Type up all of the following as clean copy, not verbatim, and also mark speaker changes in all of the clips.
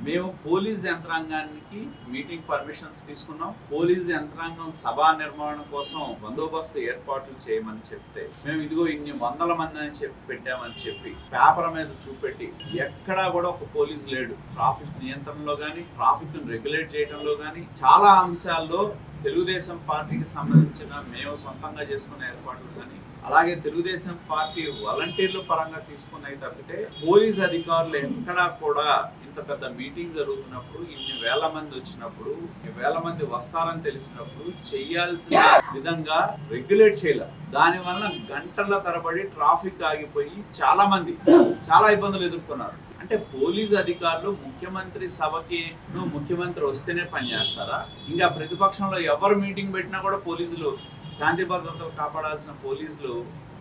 Speaker 1: మేము పోలీస్ యంత్రాంగానికి meeting permissions తీసుకున్నాం. పోలీస్ యంత్రాంగం సభా నిర్వహణ కోసం బందోబస్తు ఏర్పాట్లు చేయమని చెప్తే మేము ఇదిగో ఇన్ని వందల మంది అని చెప్పి పెట్టామని చెప్పి పేపర్ మీద చూపెట్టి ఎక్కడా కూడా ఒక పోలీస్ లేడు. ట్రాఫిక్ నియంత్రణలో కానీ ట్రాఫిక్ రెగ్యులేట్ చేయడంలో కానీ చాలా అంశాల్లో తెలుగుదేశం పార్టీకి సంబంధించిన మేము సొంతంగా చేసుకున్న ఏర్పాట్లు కానీ అలాగే తెలుగుదేశం పార్టీ వాలంటీర్ల పరంగా తీసుకున్నవి తప్పితే పోలీస్ అధికారులు ఎక్కడా కూడా ఇంత పెద్ద మీటింగ్ జరుగుతున్నప్పుడు ఇన్ని వేల మంది వచ్చినప్పుడు వేల మంది వస్తారని తెలిసినప్పుడు చెయ్యాల్సిన విధంగా రెగ్యులేట్ చేయలేదు. దానివల్ల గంటల తరబడి ట్రాఫిక్ ఆగిపోయి చాలా ఇబ్బందులు ఎదుర్కొన్నారు. అంటే పోలీస్ అధికారులు ముఖ్యమంత్రి సభకి ముఖ్యమంత్రి వస్తేనే పనిచేస్తారా? ఇంకా ప్రతిపక్షంలో ఎవరు మీటింగ్ పెట్టినా కూడా పోలీసులు శాంతి భద్రతలు కాపాడాల్సిన పోలీసులు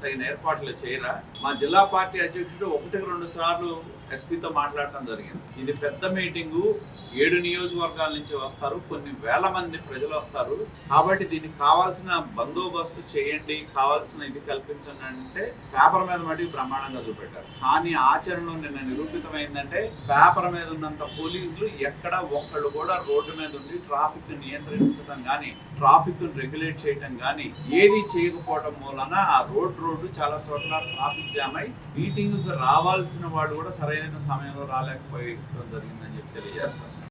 Speaker 1: తగిన ఏర్పాట్లు చేయరా? మా జిల్లా పార్టీ అధ్యక్షుడు 1-2 సార్లు ఎస్పీతో మాట్లాడటం జరిగింది. ఇది పెద్ద మీటింగు, 7 నియోజకవర్గాల నుంచి వస్తారు, కొన్ని వేల మంది ప్రజలు వస్తారు, కాబట్టి దీనికి కావాల్సిన బందోబస్తు చేయండి, కావాల్సిన ఇది కల్పించండి అంటే పేపర్ మీద మటుకు బ్రహ్మాండంగా చూపెట్టారు. కానీ ఆచరణలో నిన్న నిరూపితమైందంటే పేపర్ మీద ఉన్నంత పోలీసులు ఎక్కడ ఒక్కళ్ళు కూడా రోడ్డు మీద ఉండి ట్రాఫిక్ నియంత్రించడం కానీ ట్రాఫిక్ రెగ్యులేట్ చేయడం కానీ ఏది చేయకపోవడం మూలన ఆ రోడ్డు చాలా చోట్ల ట్రాఫిక్ జామ్ అయి మీటింగ్ రావాల్సిన వాడు కూడా సరైన సమయంలో రాలేకపోయడం జరిగిందని చెప్పి తెలియజేస్తారు.